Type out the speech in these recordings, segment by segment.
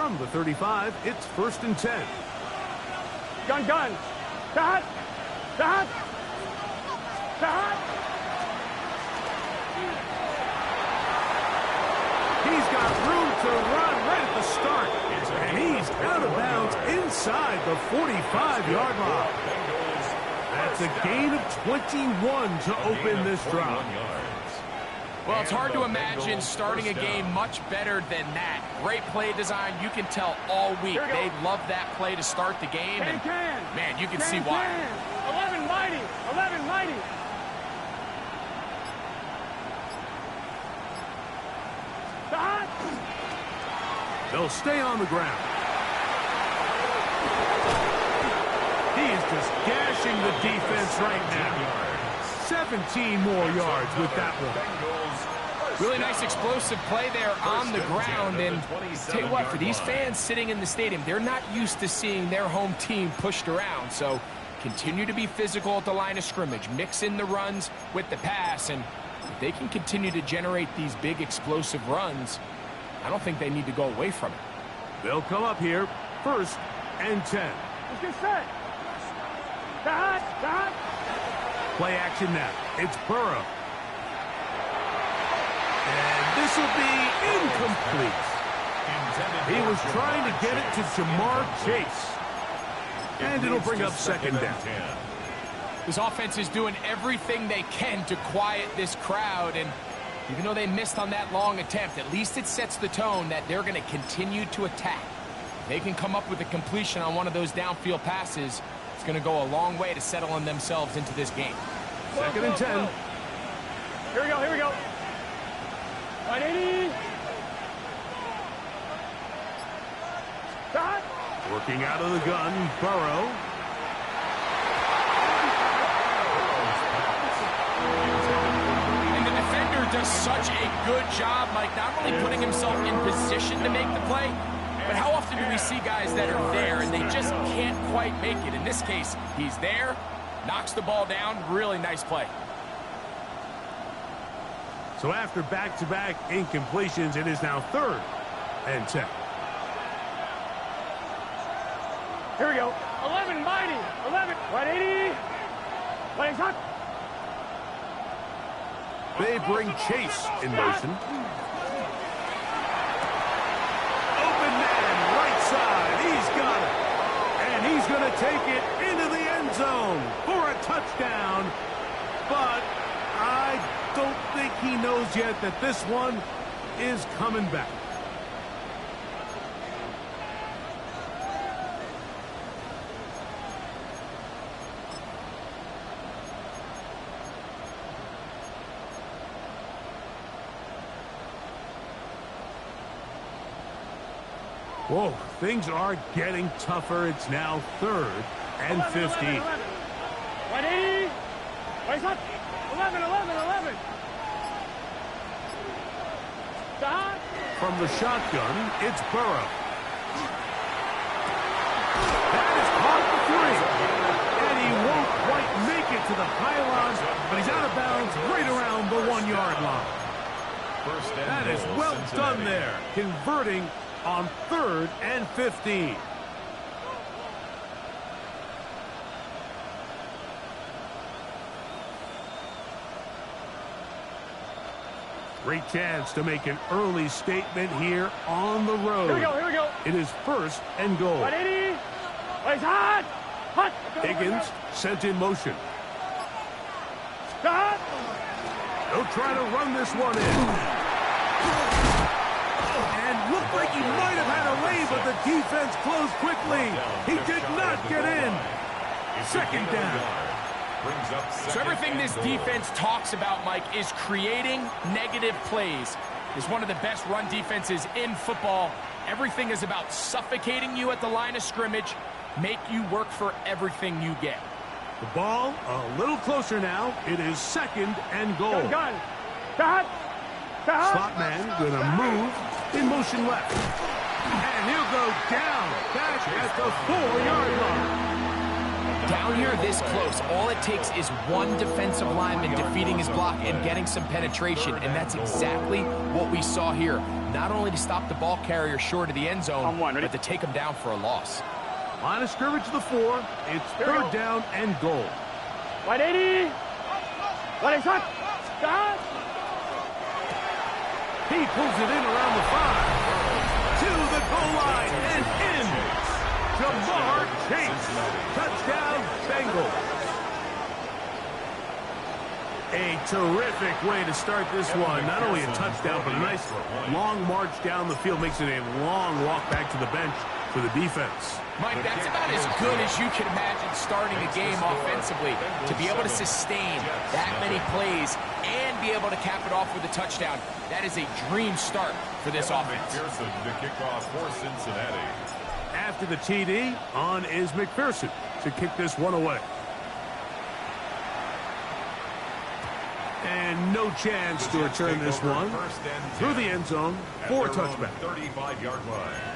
From the 35, it's 1st and 10. Gun. Dot. He's got room to run right at the start. And he's out of bounds inside the 45-yard line. That's a gain of 21 to open this drive. Well, it's hard to imagine starting a game much better than that. Great play design. You can tell all week they love that play to start the game. And, man, you can see why. 11 mighty. Dot. They'll stay on the ground. He is just gashing the defense right now. 17 more yards with that one. Really nice explosive play there on the ground. And tell you what, for these fans sitting in the stadium, they're not used to seeing their home team pushed around. So continue to be physical at the line of scrimmage. Mix in the runs with the pass. And if they can continue to generate these big explosive runs, I don't think they need to go away from it. They'll come up here, 1st and 10. Let's get set. Dot. Play action now. It's Burrow. And this will be incomplete. He was trying to get it to Jamar Chase. And it'll bring up 2nd down. This offense is doing everything they can to quiet this crowd. And even though they missed on that long attempt, at least it sets the tone that they're going to continue to attack. If they can come up with a completion on one of those downfield passes, it's going to go a long way to settling themselves into this game. 2nd and 10. Here we go. 180. Dot. Working out of the gun, Burrow. And the defender does such a good job, Mike, not only putting himself in position to make the play, but how often do we see guys that are there and they just can't quite make it? In this case, he's there, knocks the ball down. Really nice play. So after back-to-back incompletions, it is now 3rd and 10. Here we go. 11 mighty. 180. Playing hot. They bring Chase in motion. Open man, right side. He's got it. And he's going to take it into the end zone for a touchdown. But I don't think he knows yet that this one is coming back. Whoa, things are getting tougher. It's now 3rd and 15. 180. Wait up. 11. Dot. From the shotgun, it's Burrow. That is caught for 3. And he won't quite make it to the pylon, but he's out of bounds right around the 1-yard line. That is well done there, converting on 3rd and 15. Great chance to make an early statement here on the road. Here we go. It is 1st and goal. 180. It's hot. Higgins sent in motion. Dot. They'll try to run this one in. And looked like he might have had a lead, but the defense closed quickly. He did not get in. 2nd down. So everything this defense talks about, Mike, is creating negative plays. It's one of the best run defenses in football. Everything is about suffocating you at the line of scrimmage, make you work for everything you get. The ball a little closer now. It is 2nd and goal. Gun. Dot. Slot man gonna move in motion left. And he'll go down back at the 4-yard line. Down here this close, all it takes is one defensive lineman defeating his block and getting some penetration, and that's exactly what we saw here. Not only to stop the ball carrier short of the end zone, but to take him down for a loss. Line of scrimmage to the 4. It's third down and goal. 180. 180. Start. He pulls it in around the 5. To the goal line and in. Jamar Chase. Touchdown, Bengals. A terrific way to start this one. Not only a touchdown, but a nice long march down the field. Makes it a long walk back to the bench for the defense. Mike, that's about as good as you can imagine starting a game offensively. To be able to sustain that many plays and be able to cap it off with a touchdown, that is a dream start for this offense. To kick off for Cincinnati. After the TD, on is McPherson to kick this one away. And no chance to return this one through the end zone for a touchback. 35-yard line.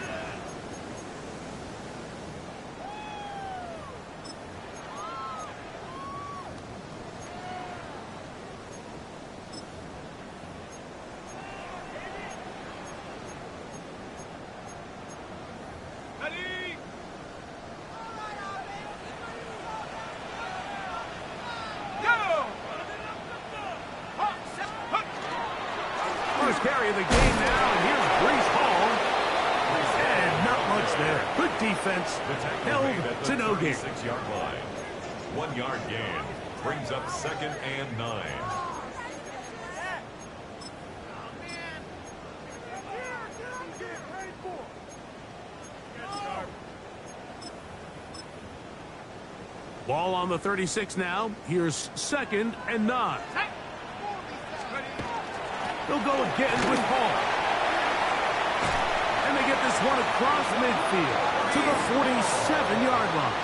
Carry of the game now, and here's Brees Hall. And not much there. Good defense, held to no gain. 6-yard line. 1 yard gain. Brings up 2nd and 9. Ball on the 36 now. Here's 2nd and 9. They'll go again with Hall. And they get this one across midfield to the 47-yard line.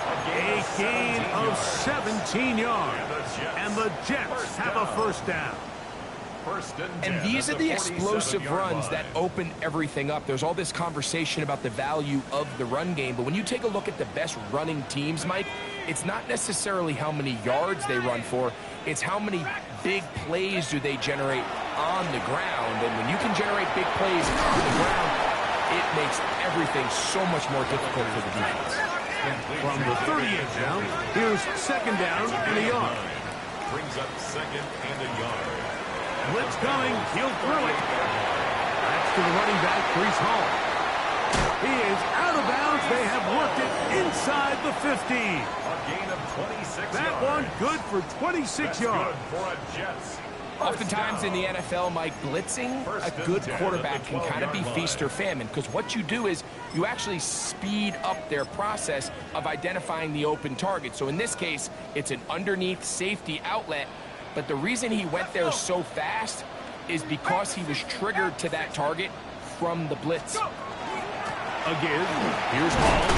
A gain of 17 yards. And the Jets have a first down. And these are the explosive runs that open everything up. There's all this conversation about the value of the run game, but when you take a look at the best running teams, Mike, it's not necessarily how many yards they run for, it's how many big plays do they generate on the ground. And when you can generate big plays on the ground, it makes everything so much more difficult for the defense. From the 38 down, here's 2nd down and a yard. Brings up 2nd and a yard. Blitz coming, he'll throw it. That's to the running back, Brees Hall. He is out of bounds. They have worked it inside the 50. A gain of 26 yards. That one good for 26 yards. Good for a Jets. Oftentimes in the NFL, Mike, blitzing a good quarterback can kind of be feast or famine, because what you do is you actually speed up their process of identifying the open target. So in this case, it's an underneath safety outlet. But the reason he went there so fast is because he was triggered to that target from the blitz. Again, here's Hall,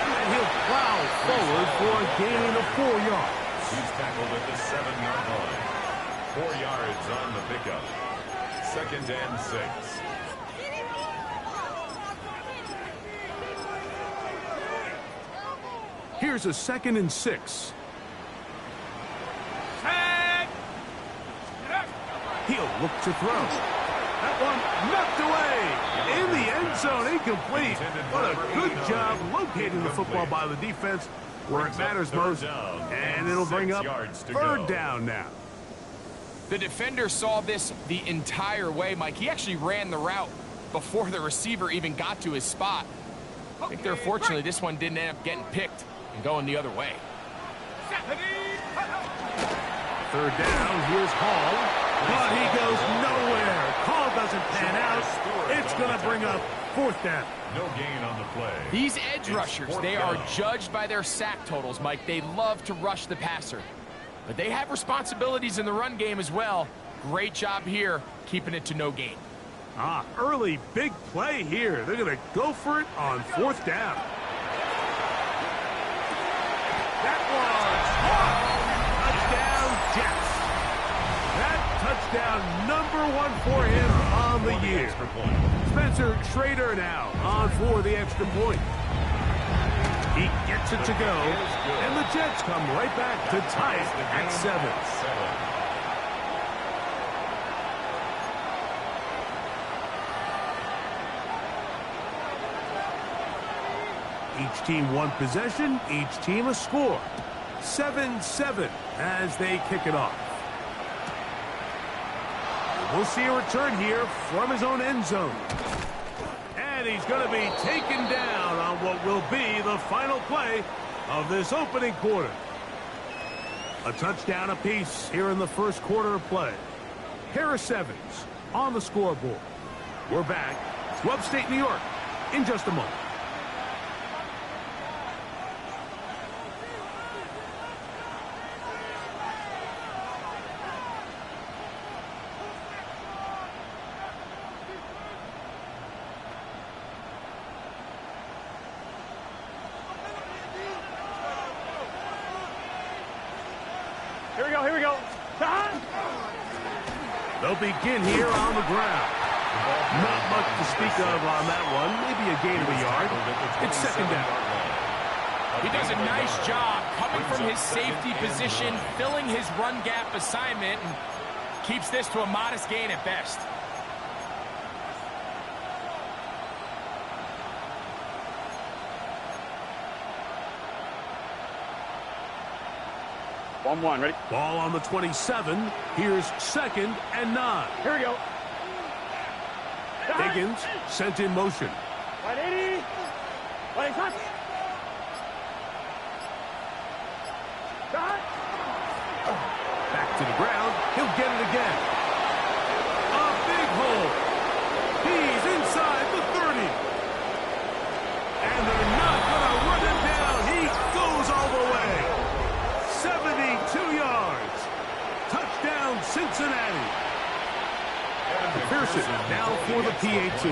and he'll plow forward for a gain of 4 yards. He's tackled at the 7-yard line. 4 yards on the pickup. 2nd and 6. Here's a 2nd and 6. He'll look to throw. That one knocked away in the end zone, incomplete. What a good job locating the football by the defense where it matters most. And it'll bring up 3rd down now. The defender saw this the entire way, Mike. He actually ran the route before the receiver even got to his spot. I think they're fortunately this one didn't end up getting picked and going the other way. 3rd down, here's Hall. But he goes nowhere. Call doesn't pan out. It's going to bring up 4th down. No gain on the play. These edge rushers, they are judged by their sack totals, Mike. They love to rush the passer. But they have responsibilities in the run game as well. Great job here, keeping it to no gain. Early big play here. They're going to go for it on 4th down. That was touchdown Jets. That touchdown number 1 for him on the year. Spencer Trader now on for the extra point. He gets it to go, and the Jets come right back to tie it at 7. Each team one possession, each team a score. 7-7 as they kick it off. We'll see a return here from his own end zone. And he's going to be taken down on what will be the final play of this opening quarter. A touchdown apiece here in the first quarter of play. Harris Evans on the scoreboard. We're back to upstate New York in just a moment. Here we go. They'll begin here on the ground. Not much to speak of on that one. Maybe a gain of a yard. It's second down. He does a nice job coming from his safety position, filling his run gap assignment, and keeps this to a modest gain at best. One, ready? Ball on the 27. Here's second and 9. Here we go. Higgins sent in motion. 180. 180. Back to the ground. He'll get it again. A big hole. He's inside the 30. And they're not going to run him down. He goes all the way. 72 yards. Touchdown, Cincinnati. Pearson now for the PAT.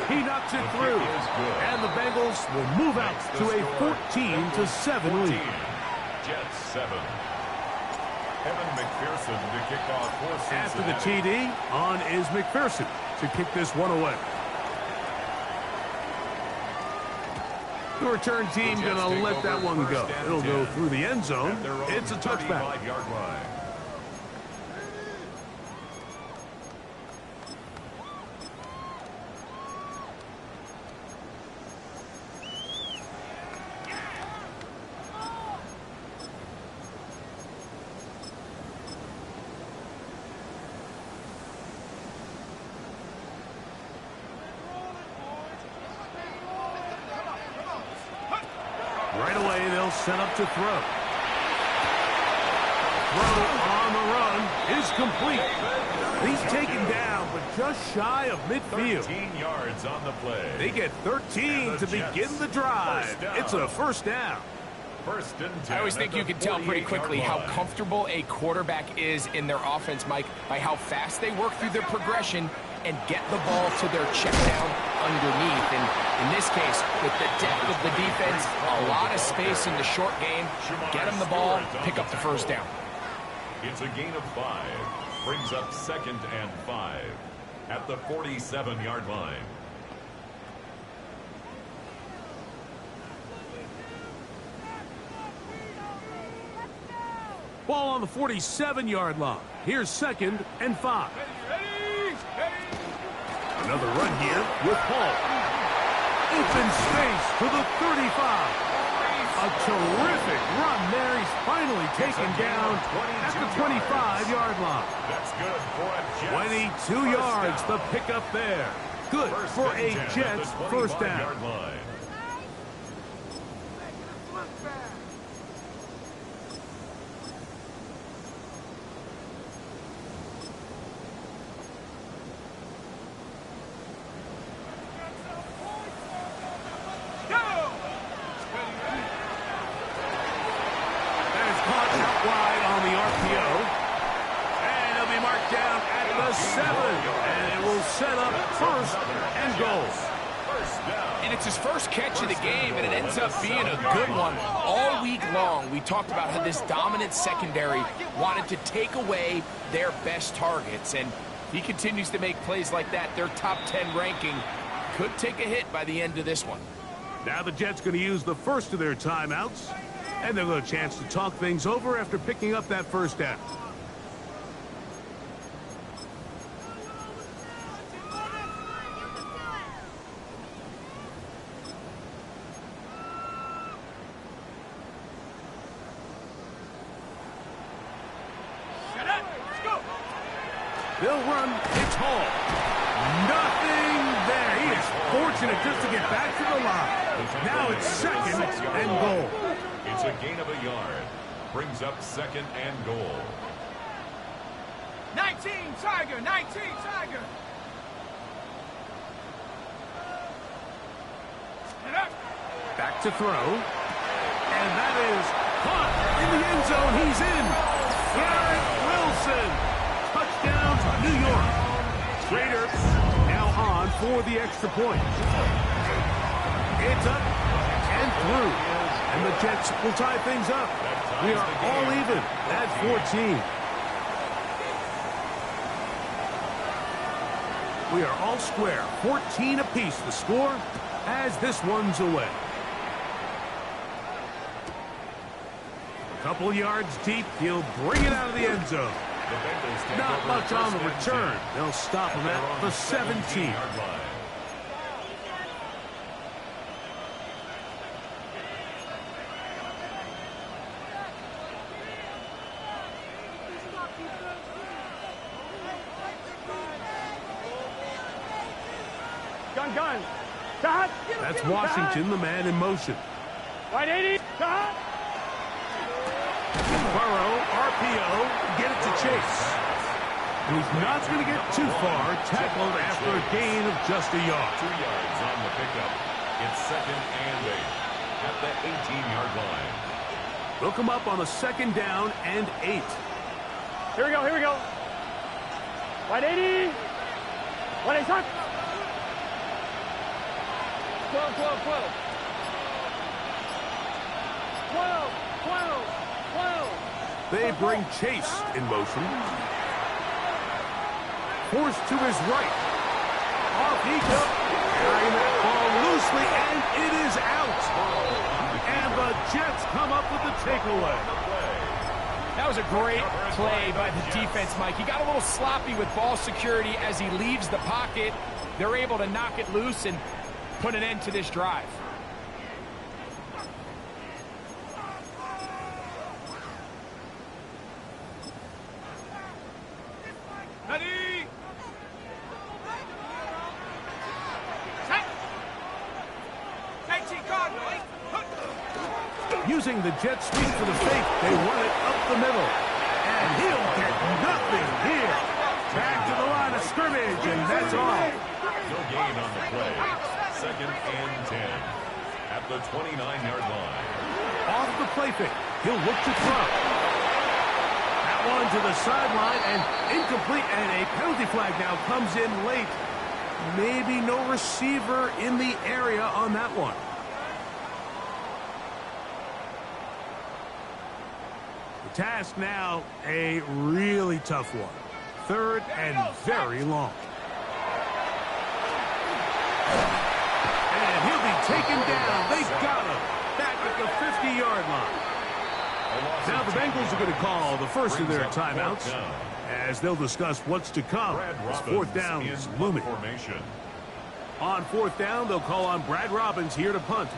He knocks it through. And the Bengals will move out to a 14-7 lead. Jets 7. Evan McPherson to kick off for Cincinnati. After the TD, on is McPherson to kick this one away. The return team going to let that one go. It'll go through the end zone. It's a touchback. Right away, they'll set up to throw. Throw on the run is complete. He's taken down, but just shy of midfield. 13 yards on the play. They get 13 to begin the drive. It's a first down. First and 10. I always think you can tell pretty quickly how comfortable a quarterback is in their offense, Mike, by how fast they work through their progression and get the ball to their check down underneath. And in this case, with the depth of the defense, a lot of space in the short game, get them the ball, pick up the first down. It's a gain of 5. Brings up second and 5 at the 47-yard line. Ball on the 47-yard line. Here's second and 5. Another run here with Hall. Open space to the 35. A terrific run there. He's finally taken down at the 25-yard line. That's good for a Jets. 22 yards the pickup there. Good for a Jets first down. Wide on the RPO. And it'll be marked down at the 7. And it will set up first and goal. And it's his first catch of the game, and it ends up being a good one. All week long, we talked about how this dominant secondary wanted to take away their best targets. And he continues to make plays like that. Their top 10 ranking could take a hit by the end of this one. Now the Jets going to use the first of their timeouts, and they'll get a chance to talk things over after picking up that first down. They'll run. It's Hall. Nothing there. He is fortunate just to get back to the line. Now it's second and goal. It's a gain of a yard. Brings up second and goal. 19 Tiger, 19 Tiger. Back to throw. And that is caught in the end zone. He's in. Garrett Wilson. Touchdown, New York. Raiders now on for the extra point. It's up and through. And the Jets will tie things up. We are all even at 14. We are all square. 14 apiece the score as this one's away. A couple yards deep. He'll bring it out of the end zone. Not much on the return. They'll stop him at the 17. Gun. Shot. That's Washington, the man in motion. 180. Shot. Burrow, RPO, get it to Chase. And he's not going to get too far, tackled after a gain of just a yard. 2 yards on the pickup. It's second and 8 at the 18-yard line. They'll come up on a second down and 8. Here we go. 180. 180 shot. 12. 12. They bring Chase in motion. Forced to his right. Off he goes. Carrying that ball loosely, and it is out. And the Jets come up with the takeaway. That was a great play by the defense, Mike. He got a little sloppy with ball security as he leaves the pocket. They're able to knock it loose and put an end to this drive. Using the jet sweep for the fake, they run it up the middle. And he'll get nothing here. Back to the line of scrimmage, and that's all. No gain on the play. Second and 10 at the 29-yard line. Off the play fake, he'll look to throw. That one to the sideline, and incomplete, and a penalty flag now comes in late. Maybe no receiver in the area on that one. The task now, a really tough one. Third and very long. And he'll be taken down. They got him back at the 50-yard line. Now the Bengals are going to call the first of their timeouts as they'll discuss what's to come as fourth down is looming. On fourth down, they'll call on Brad Robbins here to punt.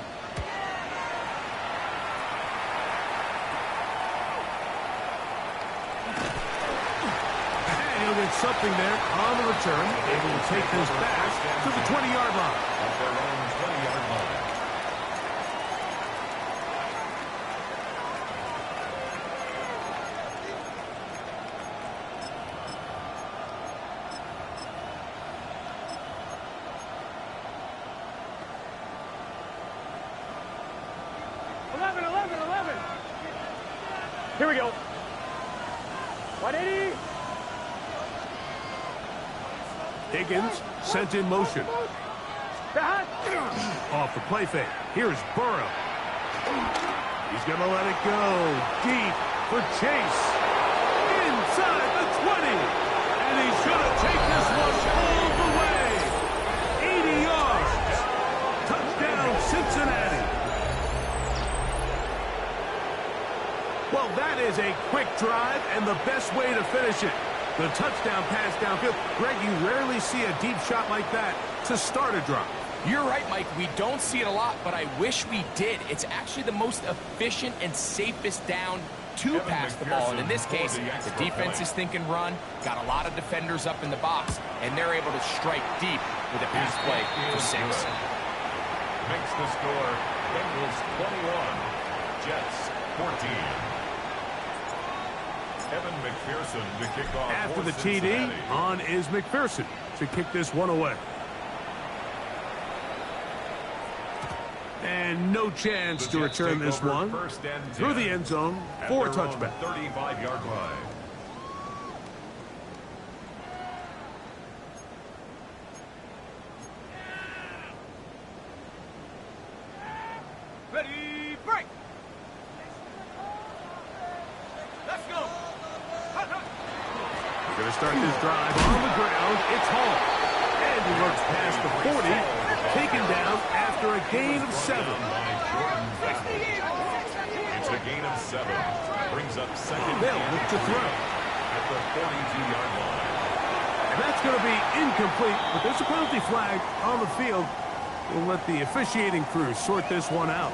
And he'll get something there on the return, able to take this back to the 20-yard line. At their own 20-yard line. Here we go. 180. Higgins sent in motion. Off the play fake. Here's Burrow. He's going to let it go. Deep for Chase. Inside the 20. And he's going to take this one all the way. 80 yards. is a quick drive and the best way to finish it. The touchdown pass downfield. Greg, you rarely see a deep shot like that to start a drive. You're right, Mike. We don't see it a lot, but I wish we did. It's actually the most efficient and safest down to pass the ball. And in this case, the defense is thinking run, got a lot of defenders up in the box, and they're able to strike deep with a pass play for 6. Makes the score Bengals 21, Jets 14. Evan McPherson to kick off. After the Cincinnati. TD, on is McPherson to kick this one away. And no chance to return this one through the end zone for a touchback. 35-yard line. Ready, break. Let's go. We're going to start this drive on the ground. It's Hall. And he looks past the 40, taken down after a gain of 7. It's a gain of 7. Brings up second. They'll look to throw at the 42-yard line. And that's going to be incomplete, but there's a penalty flag on the field. We'll let the officiating crew sort this one out.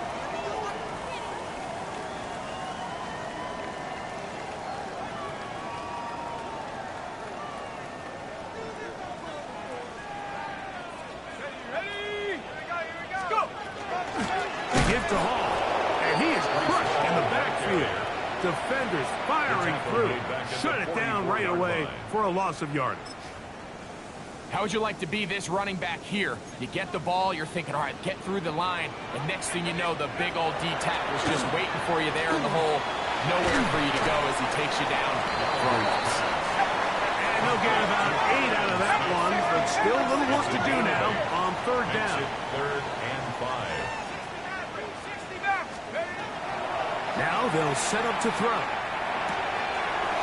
To Hall, and he is crushed in the backfield. Defenders firing through. Shut it down right away for a loss of yardage. How would you like to be this running back here? You get the ball, you're thinking, all right, get through the line, and next thing you know, the big old D tackle's just waiting for you there in the hole. Nowhere for you to go as he takes you down for a loss. And he'll get about 8 out of that one, but still a little work to do now on 3rd down. 3rd and 5. Now they'll set up to throw.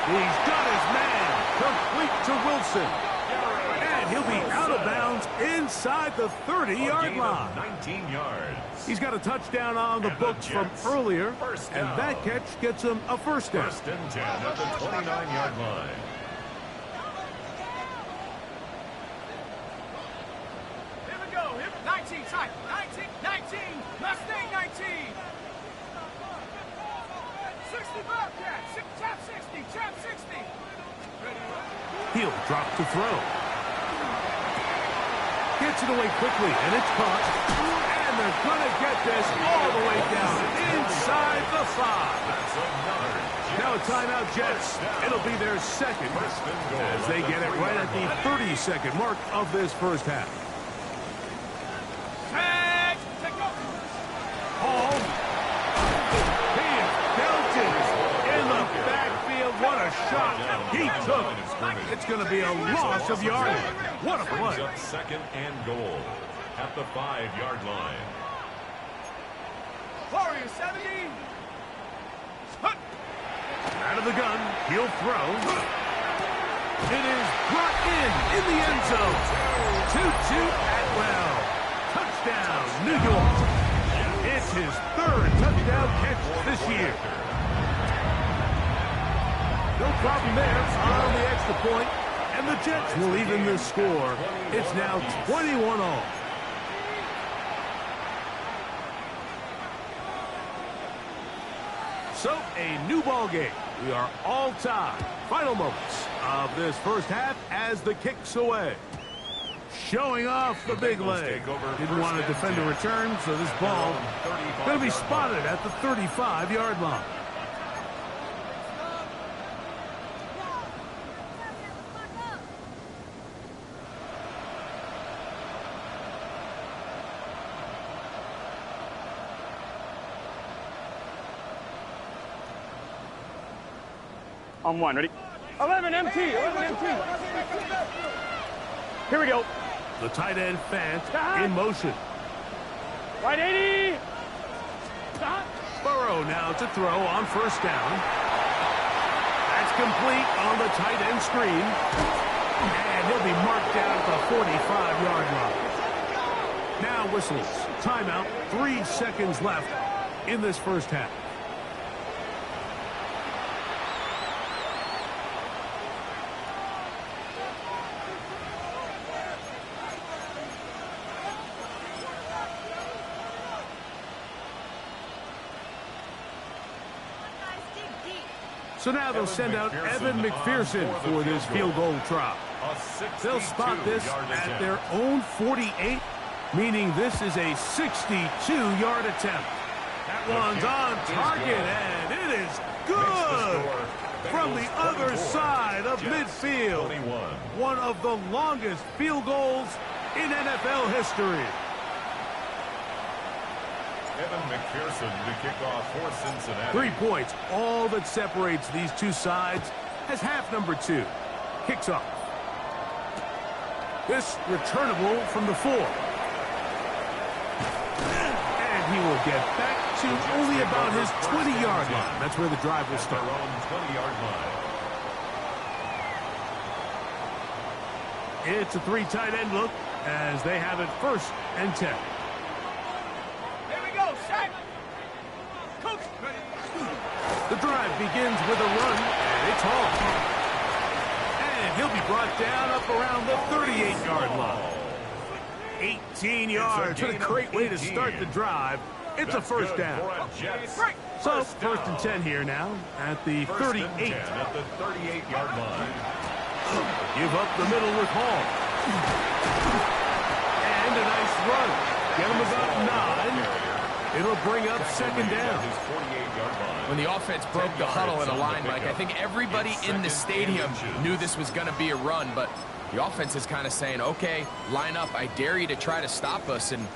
He's got his man complete to Wilson. And he'll be out of bounds inside the 30-yard line. 19 yards. He's got a touchdown on the books from earlier, and that catch gets him a first down. 1st and 10 at the 29-yard line. Here we go. 19, side. 19, 19. Mustang 19. 60 Bobcat. Chap 60. Chap 60. He'll drop to throw. Gets it away quickly, and it's caught. And they're going to get this all the way down inside the 5. That's another Jets. Now a timeout, Jets. It'll be their second as they get it right at the 30-second mark of this first half. Hall. He is belted in the backfield. What a shot he took. It's going to be a loss of yardage. What a play. Brings up 2nd and goal at the 5-yard line. Warrior 70. Out of the gun, he'll throw. It is brought in the end zone. Tutu Atwell. Touchdown, New York. It's his 3rd touchdown catch this year. No problem there on the extra point, and the Jets will even this score. It's now 21-all. So, a new ball game. We are all tied. Final moments of this first half as the kick's away. Showing off the big leg. Didn't want to defend a return, so this ball going to be spotted at the 35-yard line. On 1, ready? 11 MT, 11 MT. Here we go. The tight end Fant in motion. Right 80. Burrow now to throw on 1st down. That's complete on the tight end screen. And he'll be marked down at the 45-yard line. Now whistles. Timeout. 3 seconds left in this first half. So now they'll send out Evan McPherson for this field goal try. They'll spot this at their own 48, meaning this is a 62-yard attempt. That one's on target, and it is good from the other side of midfield. One of the longest field goals in NFL history. Evan McPherson to kick off for Cincinnati. 3 points, all that separates these two sides, as half number 2 kicks off. This returnable from the 4. And he will get back to only about his 20-yard line. That's where the drive will start. Their own 20-yard line. It's a 3 tight end look as they have it 1st and 10. Here we go, sack. Coach. The drive begins with a run, and it's Hall. And he'll be brought down up around the 38-yard line. 18 yards. What a great way to start the drive. It's a first down. So, 1st and 10 here now at the 38. At the 38-yard line. Give up the middle with Hall. And a nice run. Get him about 9. It'll bring up 2nd down. When the offense broke the huddle in a line, Mike, I think everybody in the stadium knew this was going to be a run, but the offense is kind of saying, okay, line up. I dare you to try to stop us, and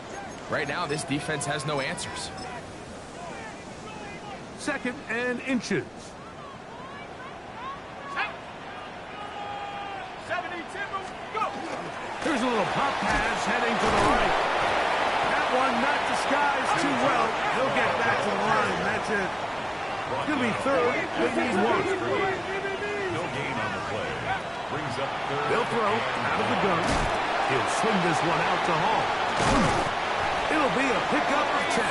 right now this defense has no answers. 2nd and inches. 70 Timber, go! Here's a little pop pass heading to the right. That one not disguised too well. He'll get back to the line. That's it. It's going to be 3rd. They need 1. No gain on the play. Brings up 3rd. They'll throw out of the gun. He'll swing this one out to Hall. It'll be a pickup of 10.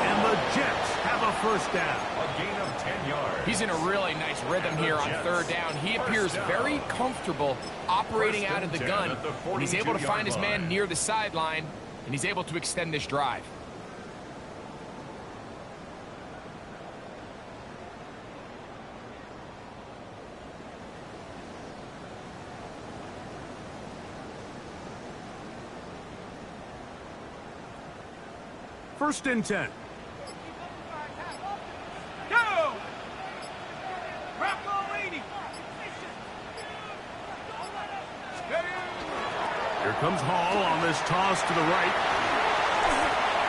And the Jets have a 1st down. A gain of 10 yards. He's in a really nice rhythm here on 3rd down. He appears very comfortable operating out of the gun. And he's able to find his man near the sideline, and he's able to extend this drive. First and 10. Go! Rocco 80. Here comes Hall on this toss to the right.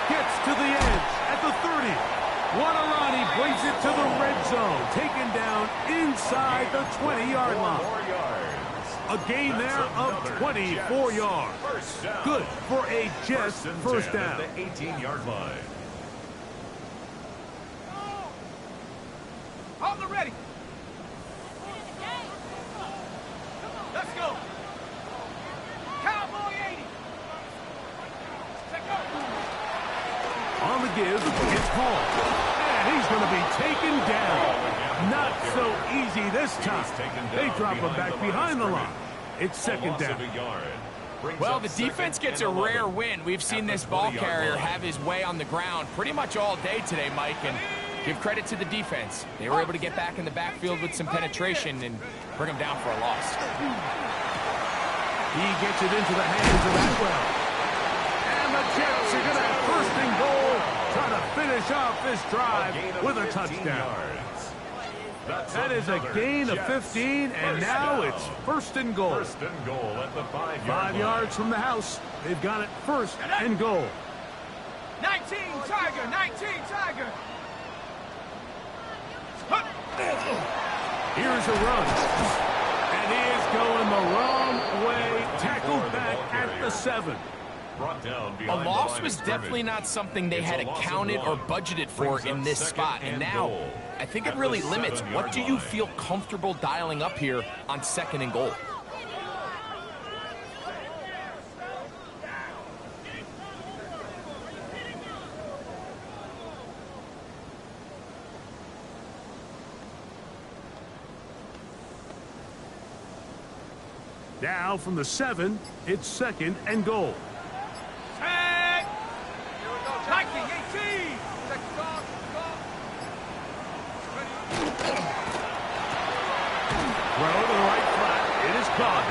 Gets to the edge at the 30. What a run. He brings it to the red zone. Taken down inside the 20-yard line. 4 yards. A gain there of 24 yards. Good for a Jets 1st down. At the 18-yard line. On the ready. Let's go. Cowboy 80. Check out. On the give, it's Hall. And he's going to be taken down. Not so easy this time. They drop him back behind the line. It's 2nd down. Well, the defense gets a rare win. We've seen this ball carrier have his way on the ground pretty much all day today, Mike, and give credit to the defense. They were able to get back in the backfield with some penetration and bring him down for a loss. He gets it into the hands of Atwell. And the Jets are going to have 1st and goal, trying to finish off this drive with a touchdown. That is a gain of 15, and now it's 1st and goal. 1st and goal at the 5-yard 5 yards from the house. They've got it 1st and goal. 19 Tiger, 19 Tiger. Here's a run. And he is going the wrong way. Tackled back at the 7. A loss was definitely not something they had accounted or budgeted for in this spot. And now, I think it really limits what do you feel comfortable dialing up here on 2nd and goal. Now from the 7, it's 2nd and goal. Tag. 19, 18. Throw to the right flat. It is caught.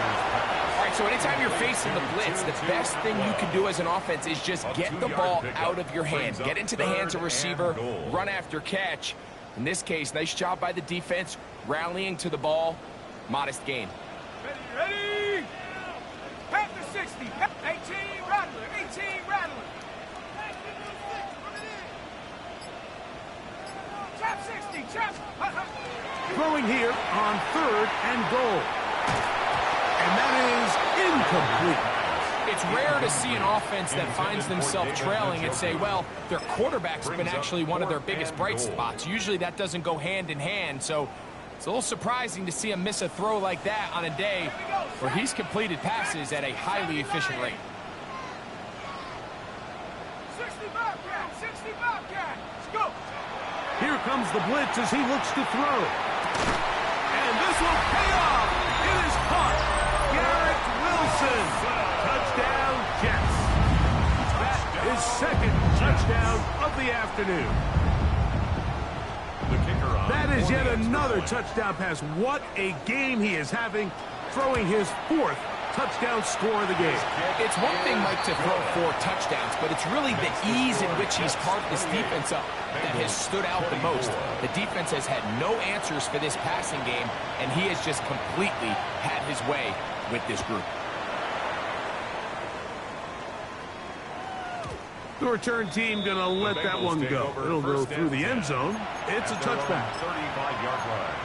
All right, so anytime you're facing the blitz, the best thing you can do as an offense is just get the ball out of your hand. Get into the hands of receiver, run after catch. In this case, nice job by the defense, rallying to the ball. Modest gain. Ready? Pass the 60. 18, Rattler. 18, Rattler. Trap 60. Trap. Throwing here on 3rd and goal. And that is incomplete. It's rare to see an offense that finds themselves trailing and say, well, their quarterback's been actually one of their biggest bright spots. Usually that doesn't go hand in hand, so it's a little surprising to see him miss a throw like that on a day where he's completed passes at a highly efficient rate. 60 Bobcat. 60 Bobcat. Let's go. Here comes the blitz as he looks to throw. And this will pay off. It is caught. Garrett Wilson. Touchdown, Jets. That is 2nd touchdown of the afternoon. That is yet another touchdown pass. What a game he is having, throwing his 4th touchdown score of the game. It's one thing, Mike, to throw 4 touchdowns, but it's really the ease in which he's carved this defense up that has stood out the most. The defense has had no answers for this passing game, and he has just completely had his way with this group. The return team going to let that one go. It'll go through the end zone. It's a touchback. 35-yard line.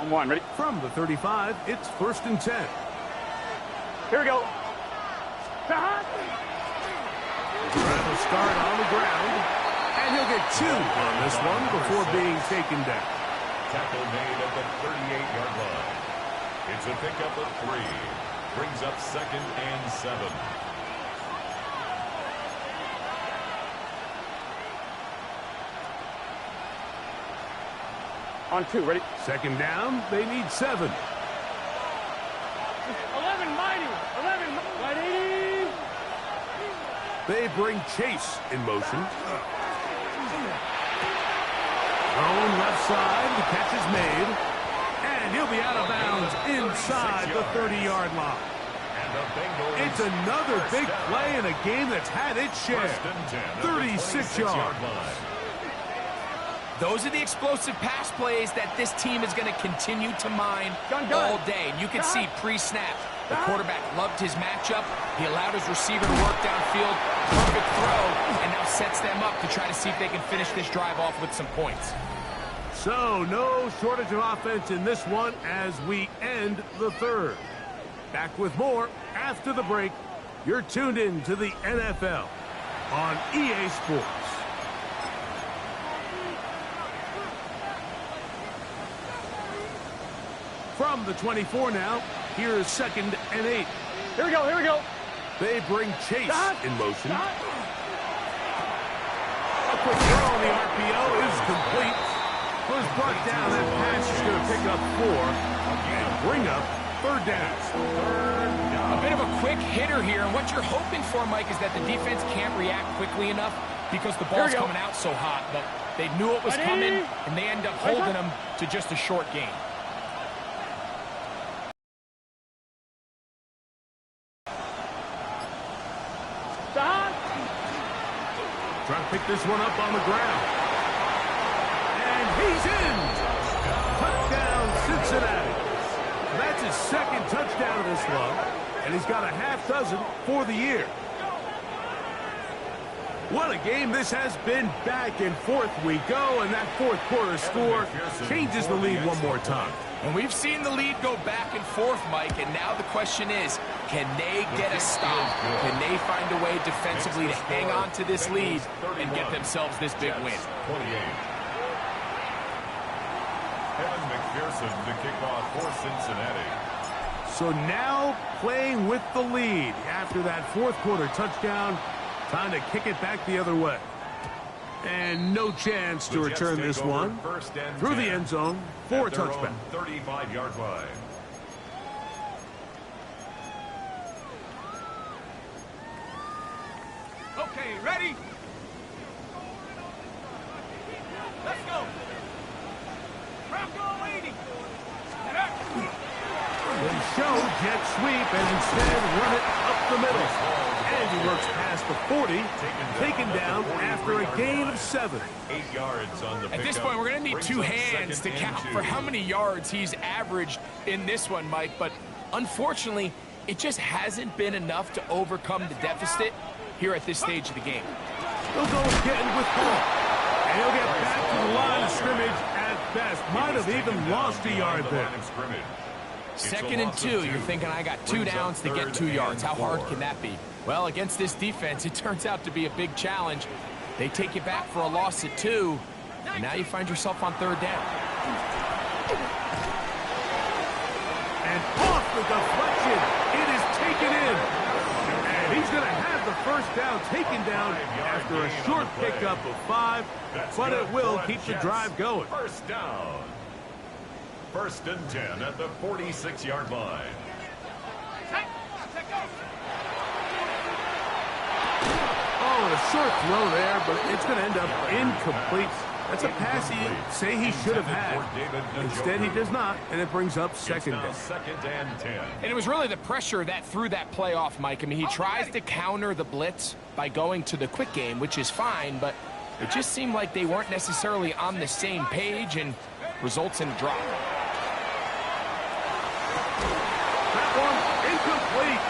On 1, ready? From the 35, it's 1st and 10. Here we go. Trying to start on the ground. And he'll get 2 on this one before being taken down. Tackle made at the 38-yard line. It's a pickup of 3. Brings up 2nd and 7. On 2, ready? 2nd down, they need 7. 11 mighty. 11 mighty. They bring Chase in motion. Thrown left side, the catch is made. And he'll be out of bounds inside the 30-yard line. It's another big play in a game that's had its share. 36 yards. Those are the explosive pass plays that this team is going to continue to mine all day. And you can see pre-snap, the quarterback loved his matchup. He allowed his receiver to work downfield. Perfect throw, and now sets them up to try to see if they can finish this drive off with some points. So, no shortage of offense in this one as we end the 3rd. Back with more after the break. You're tuned in to the NFL on EA Sports. From the 24 now, here's 2nd and 8. Here we go, here we go. They bring Chase in motion. A quick throw on the RPO is complete. Was brought down. That pass is going to pick up 4 and bring up 3rd down. A bit of a quick hitter here, and what you're hoping for, Mike, is that the defense can't react quickly enough because the ball's coming out so hot. But they knew it was coming, and they end up holding them to just a short gain. Trying to pick this one up on the ground. And he's in. Touchdown, Cincinnati. That's his 2nd touchdown of this one. And he's got a half dozen for the year. What a game this has been. Back and forth we go. And that 4th quarter score changes the lead one more time. And we've seen the lead go back and forth, Mike, and now the question is, can they get a stop? Can they find a way defensively to hang on to this lead and get themselves this big win? 28. Kevin McPherson to kick off for Cincinnati. So now playing with the lead after that 4th quarter touchdown. Time to kick it back the other way. And no chance to return this one through the end zone for a touchback. 35-yard line. ready? Let's go. Bronco waiting. They show jet sweep and instead run it up the middle. And he works past the 40, taken down after a gain of 7. 8 yards on the pickup. At this point, we're going to need 2 hands to count for how many yards he's averaged in this one, Mike. But unfortunately, it just hasn't been enough to overcome the deficit here at this stage of the game. He'll go again with Paul. And he'll get back to the line of scrimmage at best. Might have even lost a yard there. 2nd and 2. You're thinking, I got 2 downs to get 2 yards. How hard can that be? Well, against this defense, it turns out to be a big challenge. They take you back for a loss at 2, and now you find yourself on 3rd down. And off the deflection, it is taken in. And he's going to have the 1st down taken down after a short pickup of 5, but it will keep the drive going. 1st down. 1st and 10 at the 46-yard line. Oh, a short throw there, but it's going to end up incomplete. That's a pass he'd say he should have had. Instead, he does not, and it brings up 2nd down. 2nd and 10. And it was really the pressure that threw that play off, Mike. I mean, he tries to counter the blitz by going to the quick game, which is fine, but it just seemed like they weren't necessarily on the same page and results in a drop. That one incomplete.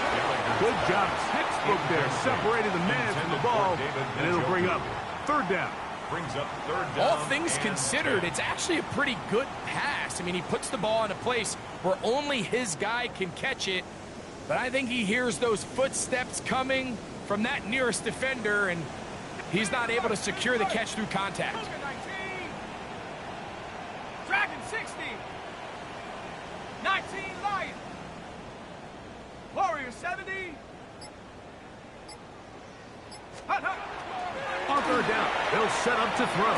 Good job, textbook there, separating the man from the ball, and it'll bring up 3rd down. Brings up 3rd down. All things considered, it's actually a pretty good pass. I mean, he puts the ball in a place where only his guy can catch it, but I think he hears those footsteps coming from that nearest defender, and he's not able to secure the catch through contact. Dragon 60. 19 Lion. Warrior 70. Hut, hut. On 3rd down, they'll set up to throw.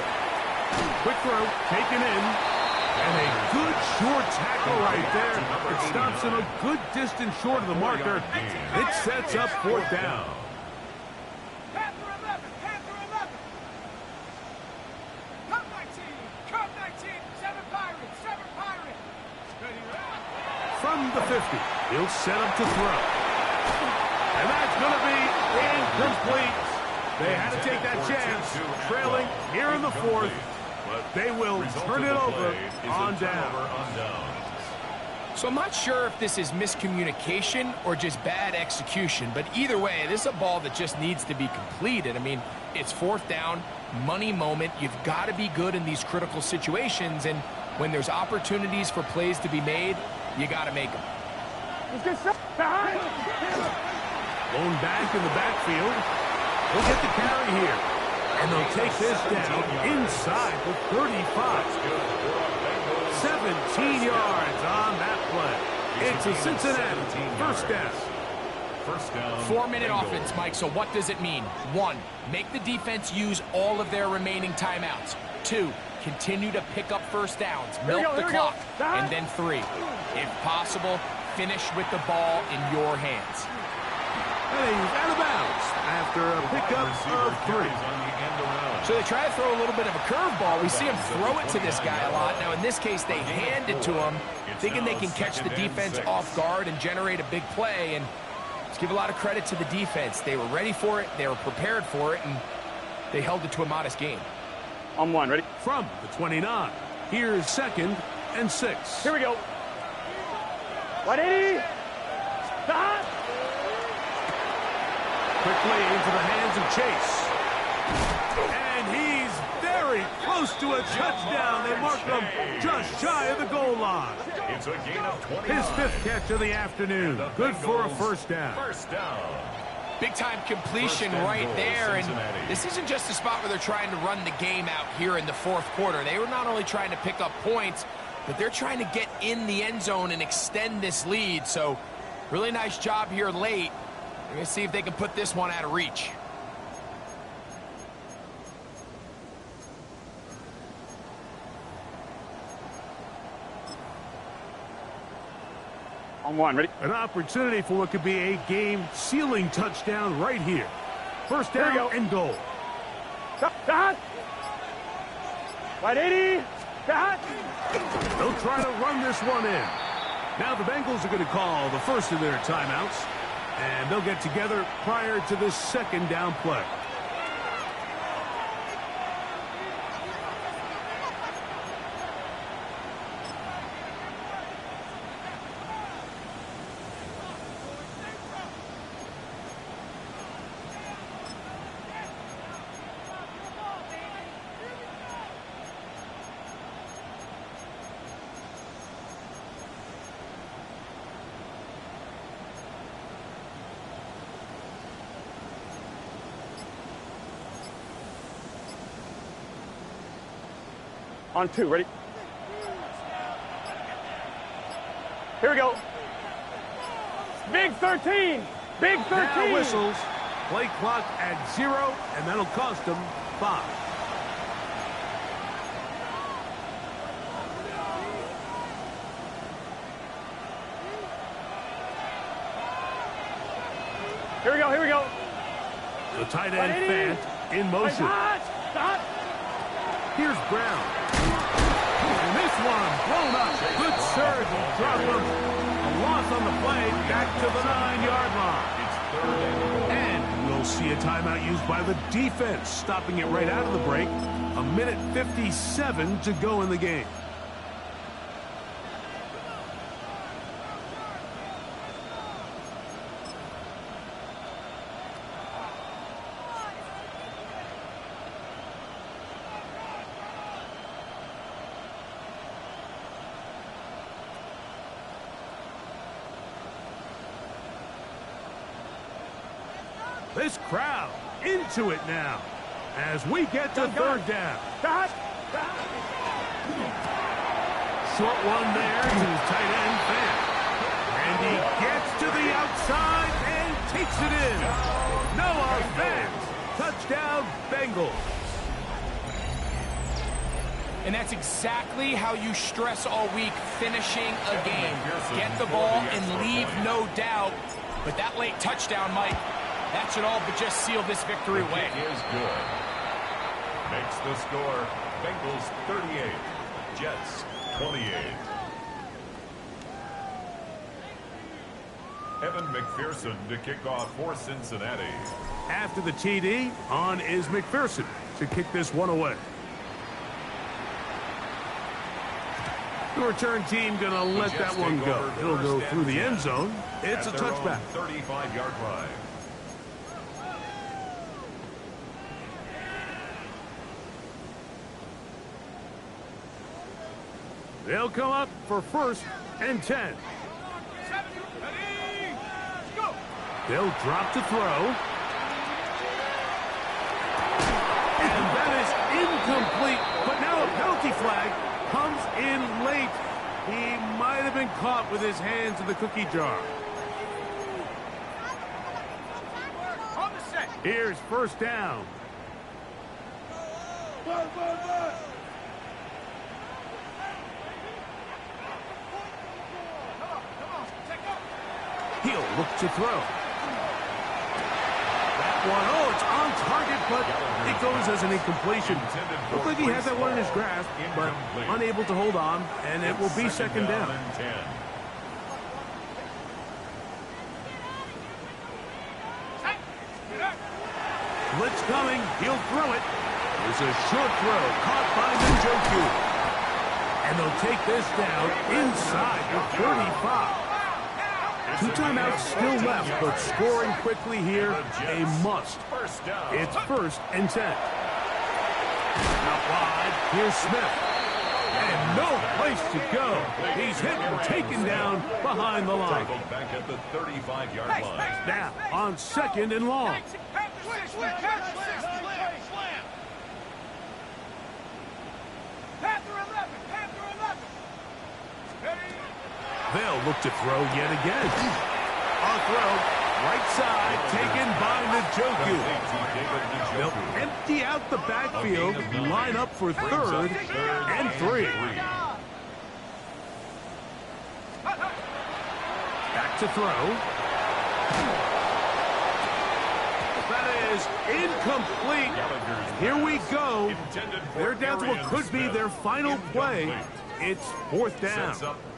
Quick throw, taken in. And a good short tackle right there. It stops him a good distance short of the marker. It sets up 4th down. Panther 11. Panther 11. Cup 19. Cup 19. 7 Pirates. 7 Pirates. Ready, ready. From the 50, he'll set up to throw. And that's going to be incomplete. They had to take that chance, trailing here in the 4th, but they will turn it over on down. So I'm not sure if this is miscommunication or just bad execution, but either way, this is a ball that just needs to be completed. I mean, it's 4th down, money moment. You've got to be good in these critical situations, and when there's opportunities for plays to be made, you got to make them. Blown back in the backfield. We'll get the carry here. And they'll take this down inside the 35. 17 yards on that play. It's a Cincinnati 1st down. 1st down. 4-minute offense, Mike, so what does it mean? 1, make the defense use all of their remaining timeouts. 2, continue to pick up 1st downs, milk the clock. And then 3, if possible, finish with the ball in your hands. And he's out of bounds after a pickup of 3. So they try to throw a little bit of a curveball. We see him throw it to this guy a lot. Now, in this case, they hand it to him, thinking they can catch the defense off guard and generate a big play. And let's give a lot of credit to the defense. They were ready for it, they were prepared for it, and they held it to a modest gain. On 1, ready? From the 29, here's 2nd and 6. Here we go. 180. Stop. Quickly into the hands of Chase. And he's very close to a touchdown. They mark him just shy of the goal line. It's a gain of 20. His 5th catch of the afternoon. Good for a 1st down. 1st down. Big-time completion right there, and this isn't just a spot where they're trying to run the game out here in the 4th quarter. They were not only trying to pick up points, but they're trying to get in the end zone and extend this lead. So really nice job here late. We're going to see if they can put this one out of reach. On 1, ready? An opportunity for what could be a game-sealing touchdown right here. first down and goal. Dot. Right 80. Dot. They'll try to run this one in. Now the Bengals are going to call the first of their timeouts, and they'll get together prior to this second down play. On 2, ready? Here we go. Big 13. Big 13. Now whistles. Play clock at 0, and that'll cost them 5. Here we go. Here we go. The tight end Fant in motion. Dot. Here's Brown. And this one blown up. Good surge and drop him. A loss on the play back to the 9-yard line. It's 3rd and goal. And we'll see a timeout used by the defense, stopping it right out of the break. 1:57 to go in the game. This crowd into it now as we get to third down. Short one there to tight end Fant. And he gets to the outside and takes it in. Noah Fant. Touchdown, Bengals. And that's exactly how you stress all week, finishing a game. Get the ball and leave no doubt. But that late touchdown, Mike, that should all but just seal this victory away. Is good. Makes the score Bengals 38, Jets 28. Evan McPherson to kick off for Cincinnati. After the TD, on is McPherson to kick this one away. The return team going to let that one go. It'll go through the end zone. It's a touchback. 35-yard line. They'll come up for 1st and 10. They'll drop to throw. And that is incomplete. But now a penalty flag comes in late. He might have been caught with his hands in the cookie jar. Here's 1st down. He'll look to throw. That one, it's on target, but it goes as an incompletion. Looked like he had that one in his grasp, but unable to hold on, and it will be 2nd down. Blitz coming, he'll throw it. There's a short throw, caught by Njoku. And they'll take this down inside the 35. 2 timeouts still left, but scoring quickly here, a must. It's 1st and 10. Out wide, here's Smith. And no place to go. He's hit and taken down behind the line. Back at the 35-yard line. Now on 2nd and long. They'll look to throw yet again. On throw, right side, taken by Njoku. They'll empty out the backfield, line up for 3rd and 3. Back to throw. That is incomplete. Here we go. They're down to what could be their final play. It's fourth down.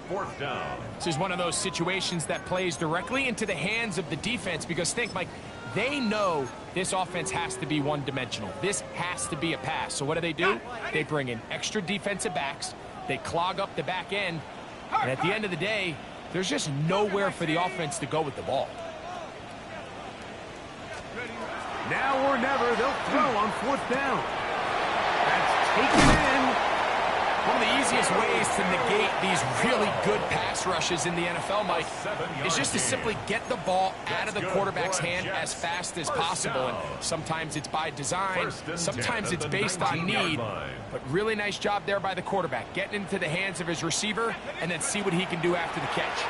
Fourth down. This is one of those situations that plays directly into the hands of the defense because think, Mike, they know this offense has to be one-dimensional. This has to be a pass. So what do? They bring in extra defensive backs. They clog up the back end. And at the end of the day, there's just nowhere for the offense to go with the ball. Now or never, they'll throw on fourth down. That's taken in. One of the easiest ways to negate these really good pass rushes in the NFL, Mike, is just to simply get the ball out of the quarterback's hand as fast as possible. And sometimes it's by design, sometimes it's based on need. But really nice job there by the quarterback, getting into the hands of his receiver and then see what he can do after the catch.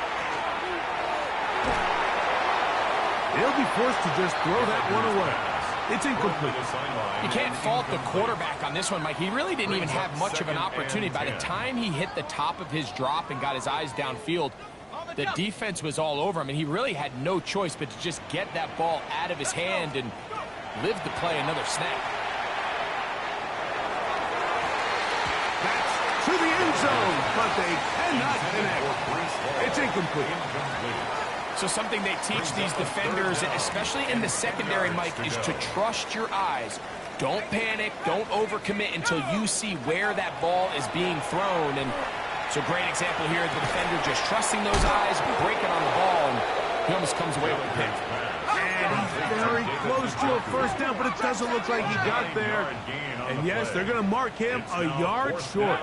They'll be forced to just throw that one away. It's incomplete. You can't fault the quarterback on this one, Mike. He really didn't even have much of an opportunity. By the time he hit the top of his drop and got his eyes downfield, the defense was all over him, and he really had no choice but to just get that ball out of his hand and live to play another snap. That's to the end zone, but they cannot connect. It's incomplete. So something they teach these defenders, especially in the secondary, Mike, is to trust your eyes. Don't panic. Don't overcommit until you see where that ball is being thrown. And it's a great example here of the defender just trusting those eyes, breaking on the ball, and he almost comes away with a pick. And he's very close to a first down, but it doesn't look like he got there. And yes, they're going to mark him a yard short.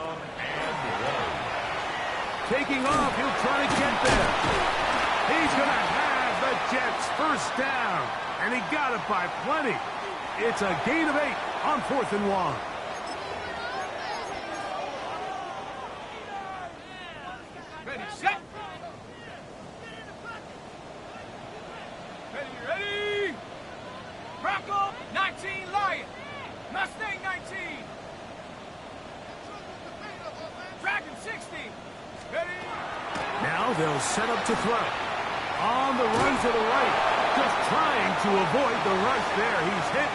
Taking off, he'll try to get there. He's going to have the Jets first down, and he got it by plenty. It's a gain of 8 on 4th and 1. Ready, set. Ready. Bronco, 19, Lion. Mustang, 19. Dragon, 60. Ready. Now they'll set up to throw. On the run to the right, just trying to avoid the rush there. He's hit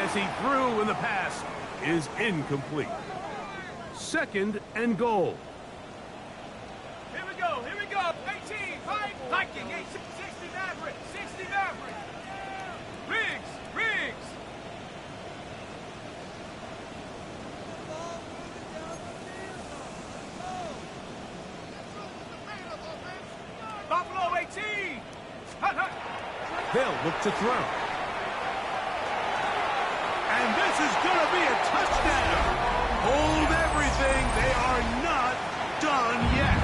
as he threw, and the pass is incomplete. 2nd and goal. Here we go. 18, fight. Viking, 60 Maverick. 60 Maverick. Riggs. Buffalo, 18. They'll look to throw. And this is going to be a touchdown. Hold everything. They are not done yet.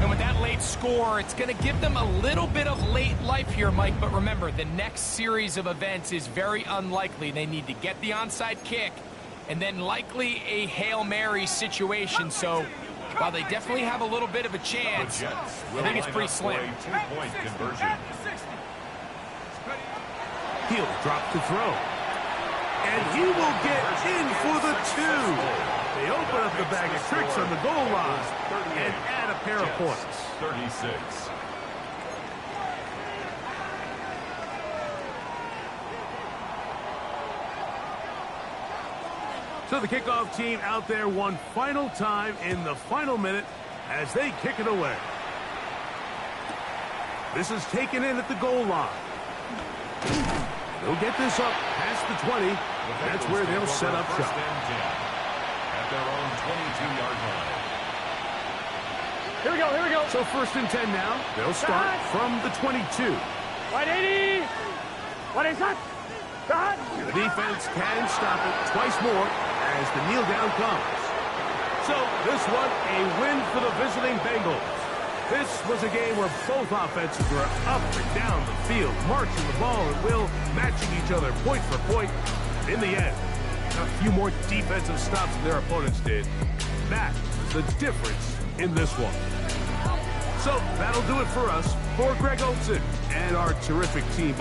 And with that late score, it's going to give them a little bit of late life here, Mike. But remember, the next series of events is very unlikely. They need to get the onside kick and then likely a Hail Mary situation. So while they definitely have a little bit of a chance, I think it's pretty slim. 2-point conversion. He'll drop to throw. And he will get in for the 2. They open up the bag of tricks on the goal line and add a pair of points. 36. So the kickoff team out there one final time in the final minute as they kick it away. This is taken in at the goal line. They'll get this up past the 20. That's where they'll set up shop. At their own 22-yard line. Here we go. So 1st and 10 now. They'll start from the 22. Right 80. What is that? The defense can stop it twice more as the kneel down comes. So this one, a win for the visiting Bengals. This was a game where both offenses were up and down the field, marching the ball at will, matching each other point for point. In the end, a few more defensive stops than their opponents did. That was the difference in this one. So that'll do it for us. For Greg Olson and our terrific team.